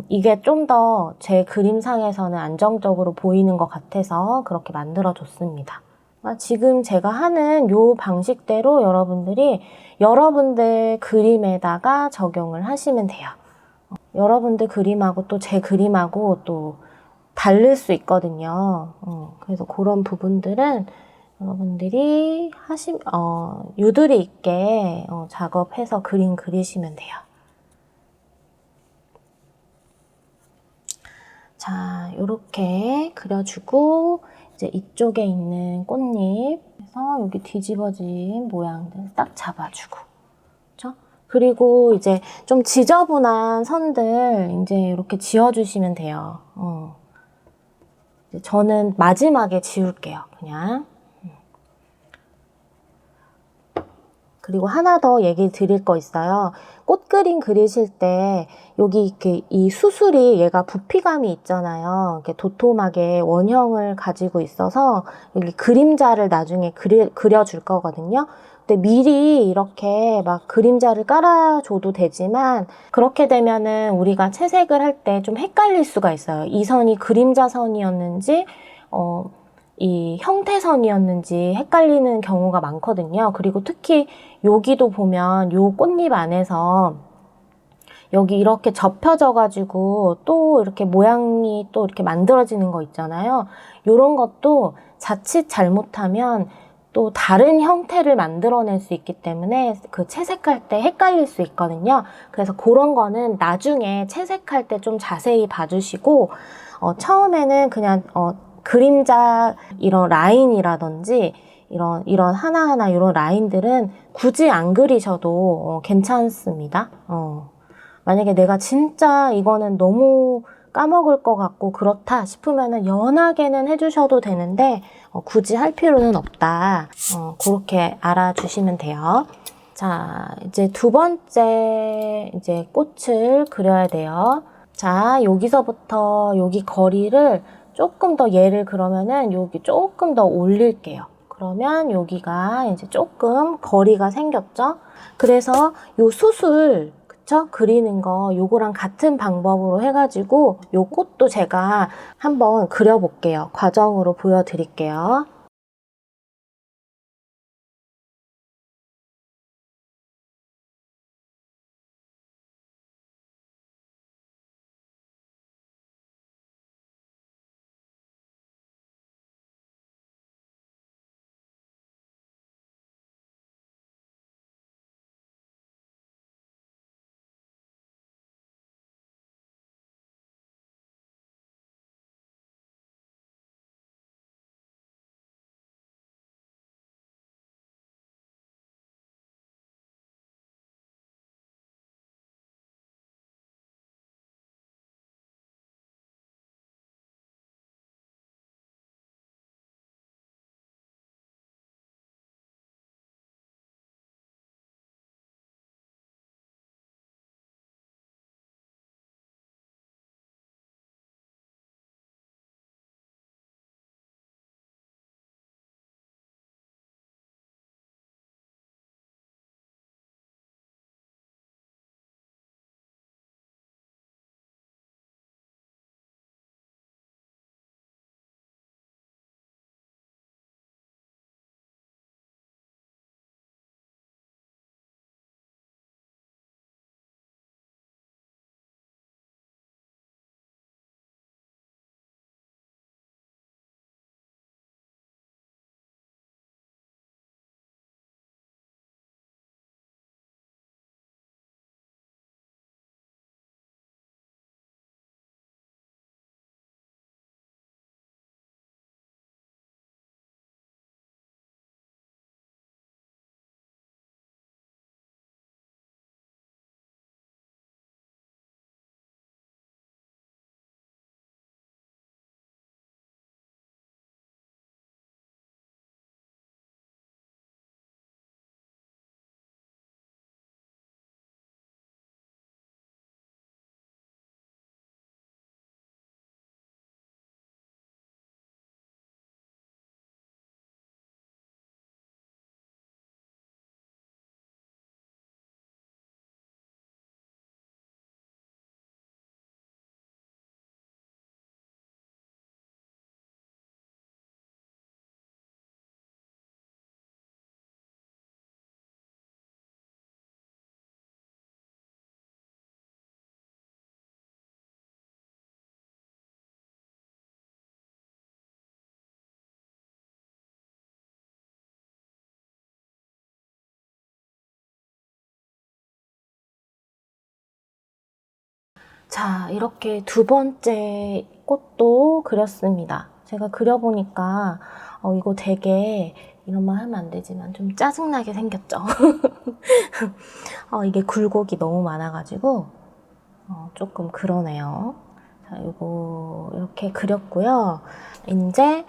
A: 이게 좀 더 제 그림상에서는 안정적으로 보이는 것 같아서 그렇게 만들어줬습니다. 지금 제가 하는 요 방식대로 여러분들이 여러분들 그림에다가 적용을 하시면 돼요. 여러분들 그림하고 또 제 그림하고 또 다를 수 있거든요. 그래서 그런 부분들은 여러분들이 유두리 있게 작업해서 그림 그리시면 돼요. 자, 요렇게 그려주고 이제 이쪽에 있는 꽃잎에서 여기 뒤집어진 모양들 딱 잡아주고, 그렇죠? 그리고 이제 좀 지저분한 선들 이제 이렇게 지워주시면 돼요. 저는 마지막에 지울게요, 그냥. 그리고 하나 더 얘기 드릴 거 있어요. 꽃 그림 그리실 때 여기 이렇게 이 수술이 얘가 부피감이 있잖아요. 이렇게 도톰하게 원형을 가지고 있어서 여기 그림자를 나중에 그려줄 거거든요. 근데 미리 이렇게 막 그림자를 깔아줘도 되지만 그렇게 되면은 우리가 채색을 할 때 좀 헷갈릴 수가 있어요. 이 선이 그림자 선이었는지 이 형태선이었는지 헷갈리는 경우가 많거든요. 그리고 특히 여기도 보면 요 꽃잎 안에서 여기 이렇게 접혀져 가지고 또 이렇게 모양이 또 이렇게 만들어지는 거 있잖아요. 요런 것도 자칫 잘못하면 또 다른 형태를 만들어낼 수 있기 때문에 그 채색할 때 헷갈릴 수 있거든요. 그래서 그런 거는 나중에 채색할 때 좀 자세히 봐주시고 처음에는 그냥 그림자 이런 라인이라든지 이런 하나하나 이런 라인들은 굳이 안 그리셔도 괜찮습니다. 만약에 내가 진짜 이거는 너무 까먹을 것 같고 그렇다 싶으면은 연하게는 해주셔도 되는데 굳이 할 필요는 없다. 그렇게 알아주시면 돼요. 자, 이제 두 번째 이제 꽃을 그려야 돼요. 자, 여기서부터 여기 거리를 조금 더 얘를 그러면은 여기 조금 더 올릴게요. 그러면 여기가 이제 조금 거리가 생겼죠? 그래서 요 수술, 그쵸? 그리는 거 요거랑 같은 방법으로 해가지고 요 꽃도 제가 한번 그려볼게요. 과정으로 보여드릴게요. 자, 이렇게 두 번째 꽃도 그렸습니다. 제가 그려보니까 이거 되게 이런 말 하면 안 되지만 좀 짜증나게 생겼죠. 이게 굴곡이 너무 많아가지고 조금 그러네요. 자, 이거 이렇게 그렸고요. 이제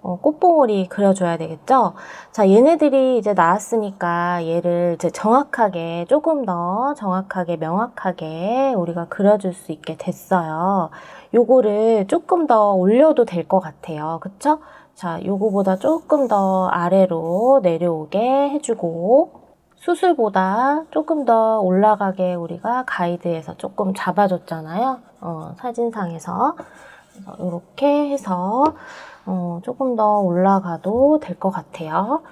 A: 꽃봉오리 그려줘야 되겠죠? 자, 얘네들이 이제 나왔으니까 얘를 이제 정확하게, 조금 더 정확하게, 명확하게 우리가 그려줄 수 있게 됐어요. 요거를 조금 더 올려도 될 것 같아요. 그쵸? 자, 요거보다 조금 더 아래로 내려오게 해주고, 수술보다 조금 더 올라가게 우리가 가이드에서 조금 잡아줬잖아요. 사진상에서. 그래서 이렇게 해서 조금 더 올라가도 될 것 같아요.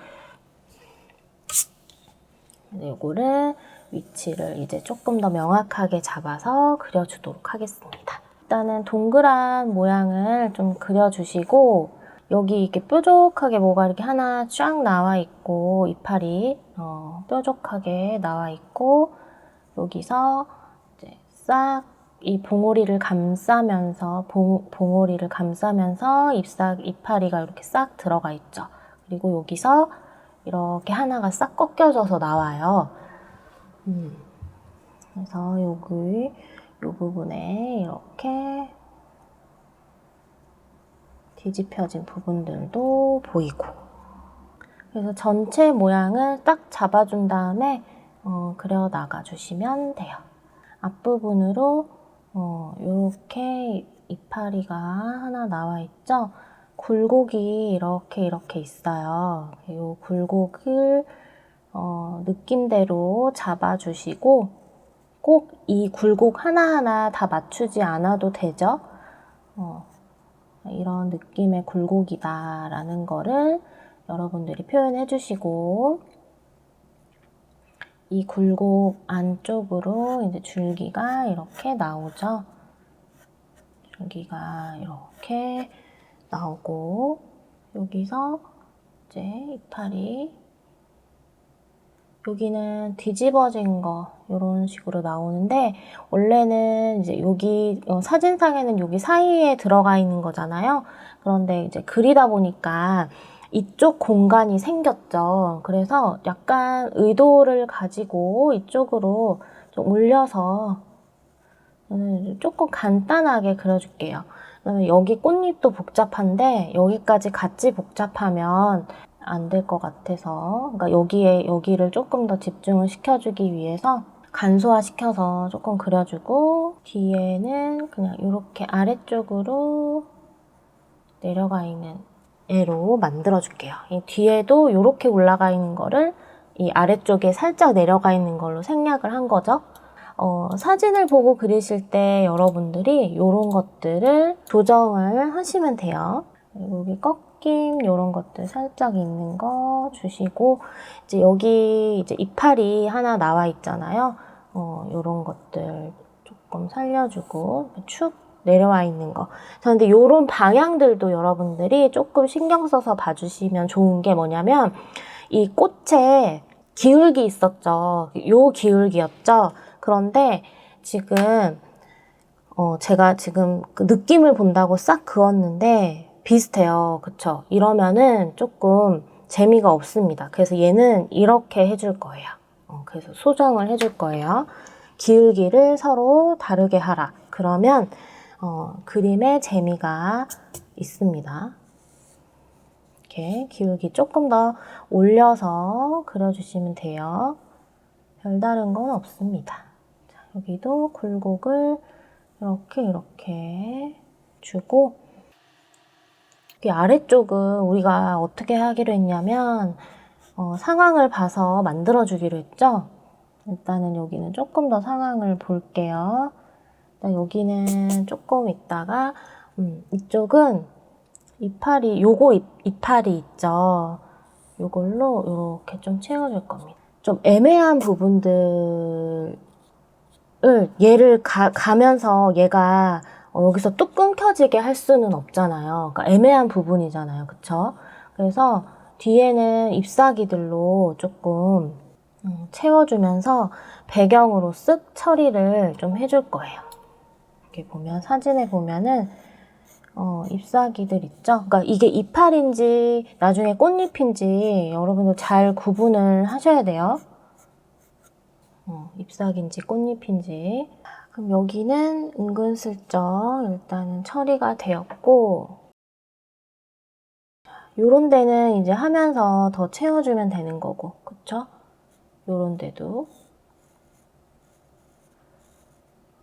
A: 이거를 위치를 이제 조금 더 명확하게 잡아서 그려주도록 하겠습니다. 일단은 동그란 모양을 좀 그려주시고, 여기 이렇게 뾰족하게 뭐가 이렇게 하나 쫙 나와 있고, 이파리 뾰족하게 나와 있고, 여기서 이제 싹 이 봉오리를 감싸면서 봉오리를 감싸면서 이파리가 이렇게 싹 들어가 있죠. 그리고 여기서 이렇게 하나가 싹 꺾여져서 나와요. 그래서 여기 이 부분에 이렇게 뒤집혀진 부분들도 보이고, 그래서 전체 모양을 딱 잡아준 다음에 그려 나가 주시면 돼요. 앞부분으로 이렇게 이파리가 하나 나와 있죠. 굴곡이 이렇게 있어요. 이 굴곡을 느낌대로 잡아주시고, 꼭 이 굴곡 하나하나 다 맞추지 않아도 되죠. 이런 느낌의 굴곡이다 라는 거를 여러분들이 표현해 주시고, 이 굴곡 안쪽으로 이제 줄기가 이렇게 나오죠. 줄기가 이렇게 나오고, 여기서 이제 이파리, 여기는 뒤집어진 거 이런 식으로 나오는데, 원래는 이제 여기 사진상에는 여기 사이에 들어가 있는 거잖아요. 그런데 이제 그리다 보니까 이쪽 공간이 생겼죠. 그래서 약간 의도를 가지고 이쪽으로 좀 올려서 조금 간단하게 그려줄게요. 그다음에 여기 꽃잎도 복잡한데 여기까지 같이 복잡하면 안 될 것 같아서, 그러니까 여기를 조금 더 집중을 시켜주기 위해서 간소화 시켜서 조금 그려주고, 뒤에는 그냥 이렇게 아래쪽으로 내려가 있는 애로 만들어 줄게요. 이 뒤에도 이렇게 올라가 있는 거를 이 아래쪽에 살짝 내려가 있는 걸로 생략을 한 거죠. 사진을 보고 그리실 때 여러분들이 이런 것들을 조정을 하시면 돼요. 그리고 여기 꺾임 이런 것들 살짝 있는 거 주시고, 이제 여기 이제 이파리 하나 나와 있잖아요. 이런 것들 조금 살려주고 축 내려와 있는 거. 근데 이런 방향들도 여러분들이 조금 신경 써서 봐주시면 좋은 게 뭐냐면, 이 꽃에 기울기 있었죠. 요 기울기였죠. 그런데 지금 제가 지금 그 느낌을 본다고 싹 그었는데 비슷해요. 그쵸? 이러면은 조금 재미가 없습니다. 그래서 얘는 이렇게 해줄 거예요. 그래서 소정을 해줄 거예요. 기울기를 서로 다르게 하라. 그러면 그림에 재미가 있습니다. 이렇게 기울기 조금 더 올려서 그려주시면 돼요. 별다른 건 없습니다. 자, 여기도 굴곡을 이렇게 주고, 이 아래쪽은 우리가 어떻게 하기로 했냐면 상황을 봐서 만들어 주기로 했죠. 일단은 여기는 조금 더 상황을 볼게요. 여기는 조금 있다가 이쪽은 이파리, 이파리 있죠. 요걸로 이렇게 좀 채워줄 겁니다. 좀 애매한 부분들을 얘를 가면서 얘가 여기서 뚝 끊겨지게 할 수는 없잖아요. 그러니까 애매한 부분이잖아요. 그쵸? 그래서 뒤에는 잎사귀들로 조금 채워주면서 배경으로 쓱 처리를 좀 해줄 거예요. 이렇게 보면 사진에 보면은 잎사귀들 있죠? 그러니까 이게 이파리인지 나중에 꽃잎인지 여러분들 잘 구분을 하셔야 돼요. 잎사귀인지 꽃잎인지. 그럼 여기는 은근슬쩍 일단은 처리가 되었고, 요런 데는 이제 하면서 더 채워주면 되는 거고, 그쵸? 요런 데도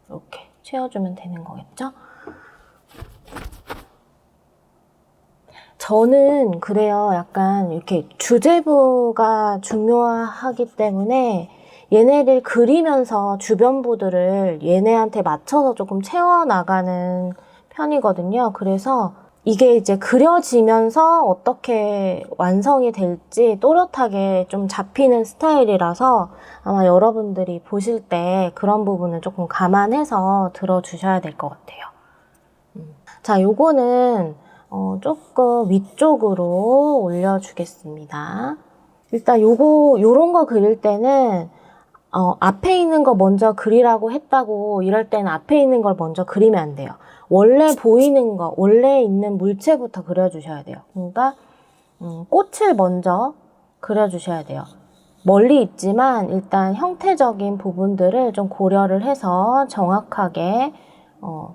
A: 이렇게 채워주면 되는 거겠죠? 저는 그래요. 약간 이렇게 주제부가 중요하기 때문에 얘네를 그리면서 주변부들을 얘네한테 맞춰서 조금 채워나가는 편이거든요. 그래서 이게 이제 그려지면서 어떻게 완성이 될지 또렷하게 좀 잡히는 스타일이라서 아마 여러분들이 보실 때 그런 부분을 조금 감안해서 들어주셔야 될 것 같아요. 자, 요거는 조금 위쪽으로 올려주겠습니다. 일단 요런 거 그릴 때는 앞에 있는 거 먼저 그리라고 했다고 이럴 때는 앞에 있는 걸 먼저 그리면 안 돼요. 원래 보이는 거, 원래 있는 물체부터 그려주셔야 돼요. 그러니까 꽃을 먼저 그려주셔야 돼요. 멀리 있지만 일단 형태적인 부분들을 좀 고려를 해서 정확하게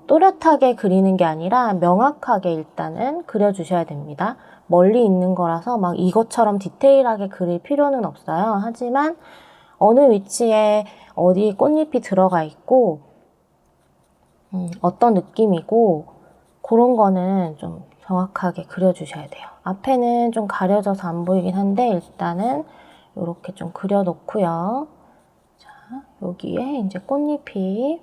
A: 또렷하게 그리는 게 아니라 명확하게 일단은 그려주셔야 됩니다. 멀리 있는 거라서 막 이것처럼 디테일하게 그릴 필요는 없어요. 하지만 어느 위치에 어디 꽃잎이 들어가 있고 어떤 느낌이고 그런 거는 좀 정확하게 그려주셔야 돼요. 앞에는 좀 가려져서 안 보이긴 한데 일단은 이렇게 좀 그려놓고요. 자, 여기에 이제 꽃잎이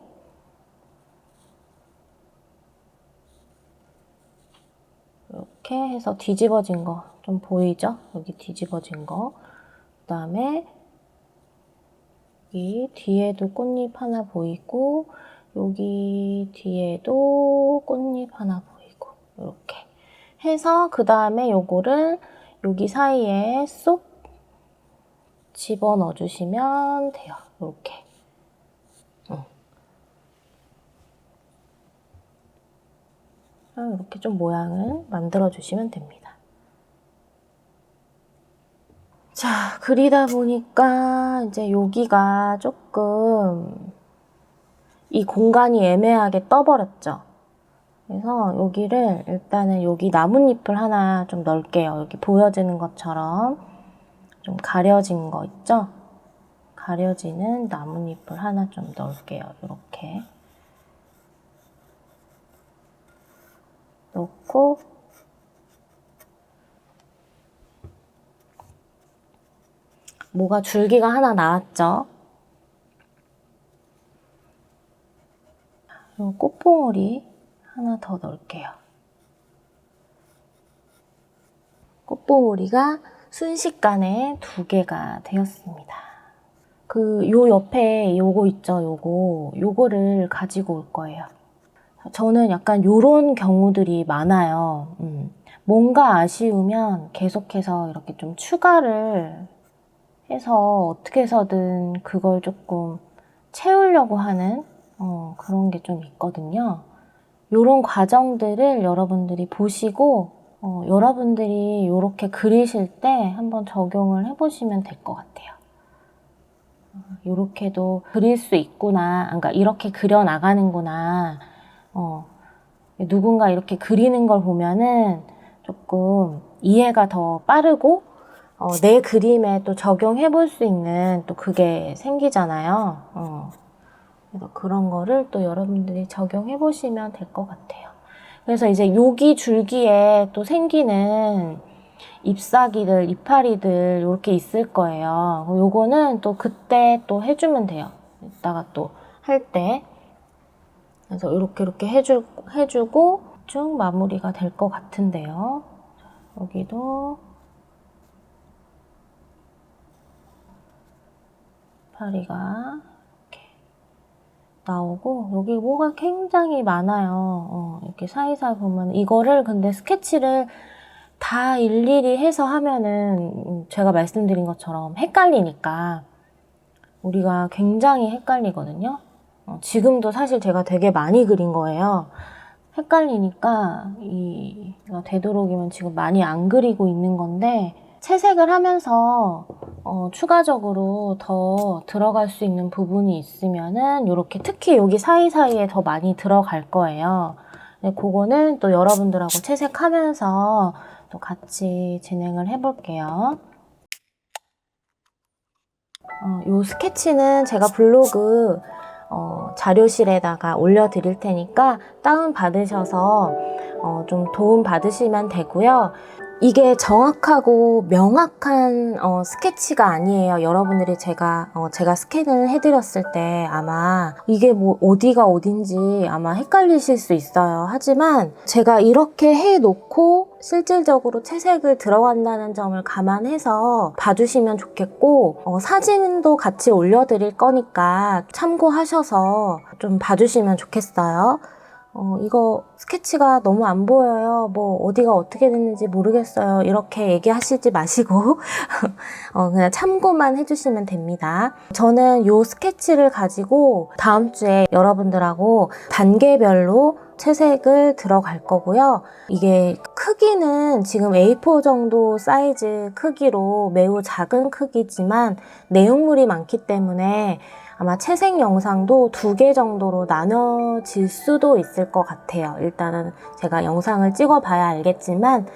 A: 이렇게 해서 뒤집어진 거 좀 보이죠? 여기 뒤집어진 거. 그 다음에 여기 뒤에도 꽃잎 하나 보이고 여기 뒤에도 꽃잎 하나 보이고 이렇게 해서 그 다음에 요거를 여기 사이에 쏙 집어넣어 주시면 돼요. 이렇게. 이렇게 좀 모양을 만들어 주시면 됩니다. 자, 그리다 보니까 이제 여기가 조금 이 공간이 애매하게 떠버렸죠. 그래서 여기를 일단은 여기 나뭇잎을 하나 좀 넣을게요. 여기 보여지는 것처럼 좀 가려진 거 있죠? 가려지는 나뭇잎을 하나 좀 넣을게요. 이렇게 넣고 뭐가 줄기가 하나 나왔죠? 그리고 꽃봉오리 하나 더 넣을게요. 꽃봉오리가 순식간에 2개가 되었습니다. 요 옆에 요거 있죠? 요거를 가지고 올 거예요. 저는 약간 요런 경우들이 많아요. 뭔가 아쉬우면 계속해서 이렇게 좀 추가를 해서 어떻게 해서든 그걸 조금 채우려고 하는 그런 게 좀 있거든요. 요런 과정들을 여러분들이 보시고 여러분들이 요렇게 그리실 때 한번 적용을 해보시면 될 것 같아요. 요렇게도 그릴 수 있구나. 그러니까 이렇게 그려 나가는구나. 누군가 이렇게 그리는 걸 보면은 조금 이해가 더 빠르고 내 그림에 또 적용해 볼 수 있는 또 그게 생기잖아요. 그래서 그런 거를 또 여러분들이 적용해 보시면 될 것 같아요. 그래서 이제 여기 줄기에 또 생기는 잎사귀들, 이파리들 이렇게 있을 거예요. 요거는 또 그때 또 해주면 돼요. 이따가 또 할 때. 그래서 이렇게 해주고 쭉 마무리가 될 것 같은데요. 여기도 파리가 이렇게 나오고 여기 뭐가 굉장히 많아요. 이렇게 사이사이 보면 이거를 근데 스케치를 다 일일이 해서 하면은 제가 말씀드린 것처럼 헷갈리니까 우리가 굉장히 헷갈리거든요. 지금도 사실 제가 되게 많이 그린 거예요. 헷갈리니까 되도록이면 지금 많이 안 그리고 있는 건데, 채색을 하면서 추가적으로 더 들어갈 수 있는 부분이 있으면은 이렇게 특히 여기 사이사이에 더 많이 들어갈 거예요. 근데 그거는 또 여러분들하고 채색하면서 또 같이 진행을 해볼게요. 이 스케치는 제가 블로그 자료실에다가 올려드릴 테니까 다운 받으셔서 좀 도움 받으시면 되고요. 이게 정확하고 명확한 스케치가 아니에요. 여러분들이 제가 스캔을 해드렸을 때 아마 이게 뭐 어디가 어딘지 아마 헷갈리실 수 있어요. 하지만 제가 이렇게 해놓고 실질적으로 채색을 들어간다는 점을 감안해서 봐주시면 좋겠고, 사진도 같이 올려드릴 거니까 참고하셔서 좀 봐주시면 좋겠어요. 이거 스케치가 너무 안 보여요. 뭐 어디가 어떻게 됐는지 모르겠어요. 이렇게 얘기하시지 마시고 그냥 참고만 해주시면 됩니다. 저는 이 스케치를 가지고 다음 주에 여러분들하고 단계별로 채색을 들어갈 거고요. 이게 크기는 지금 A4 정도 사이즈 크기로 매우 작은 크기지만 내용물이 많기 때문에 아마 채색 영상도 2개 정도로 나눠질 수도 있을 것 같아요. 일단은 제가 영상을 찍어봐야 알겠지만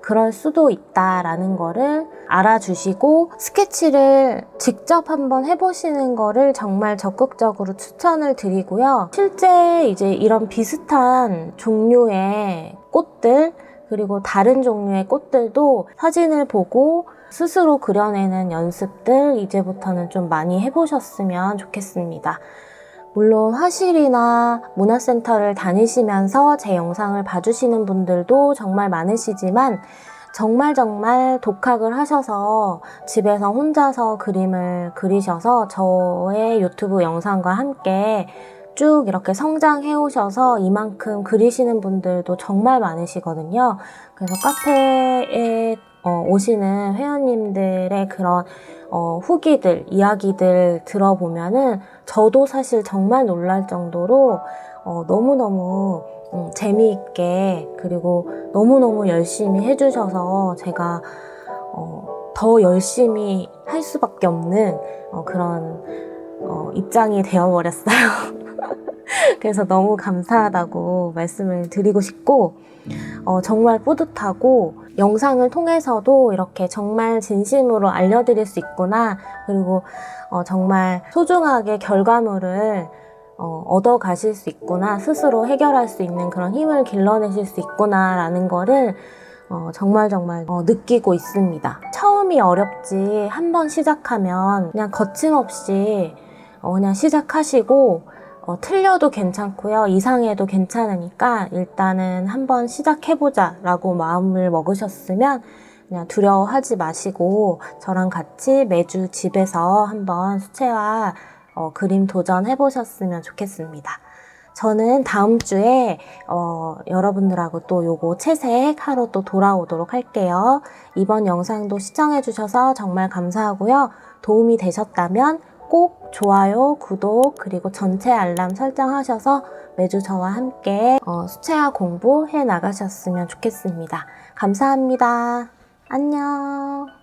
A: 그럴 수도 있다라는 거를 알아주시고 스케치를 직접 한번 해보시는 거를 정말 적극적으로 추천을 드리고요. 실제 이제 이런 비슷한 종류의 꽃들 그리고 다른 종류의 꽃들도 사진을 보고 스스로 그려내는 연습들 이제부터는 좀 많이 해보셨으면 좋겠습니다. 물론 화실이나 문화센터를 다니시면서 제 영상을 봐주시는 분들도 정말 많으시지만 정말 독학을 하셔서 집에서 혼자서 그림을 그리셔서 저의 유튜브 영상과 함께 쭉 이렇게 성장해 오셔서 이만큼 그리시는 분들도 정말 많으시거든요. 그래서 카페에 오시는 회원님들의 그런 후기들, 이야기들 들어보면은 저도 사실 정말 놀랄 정도로 너무너무 재미있게 그리고 너무너무 열심히 해주셔서 제가 더 열심히 할 수밖에 없는 그런 입장이 되어버렸어요. 그래서 너무 감사하다고 말씀을 드리고 싶고 정말 뿌듯하고 영상을 통해서도 이렇게 정말 진심으로 알려드릴 수 있구나 그리고 정말 소중하게 결과물을 얻어 가실 수 있구나 스스로 해결할 수 있는 그런 힘을 길러내실 수 있구나 라는 거를 정말 느끼고 있습니다. 처음이 어렵지 한번 시작하면 그냥 거침없이 그냥 시작하시고 틀려도 괜찮고요. 이상해도 괜찮으니까 일단은 한번 시작해보자 라고 마음을 먹으셨으면 그냥 두려워하지 마시고 저랑 같이 매주 집에서 한번 수채화 그림 도전해보셨으면 좋겠습니다. 저는 다음 주에 여러분들하고 또 요거 채색 하러 또 돌아오도록 할게요. 이번 영상도 시청해주셔서 정말 감사하고요. 도움이 되셨다면 꼭 좋아요, 구독, 그리고 전체 알람 설정하셔서 매주 저와 함께 수채화 공부해 나가셨으면 좋겠습니다. 감사합니다. 안녕.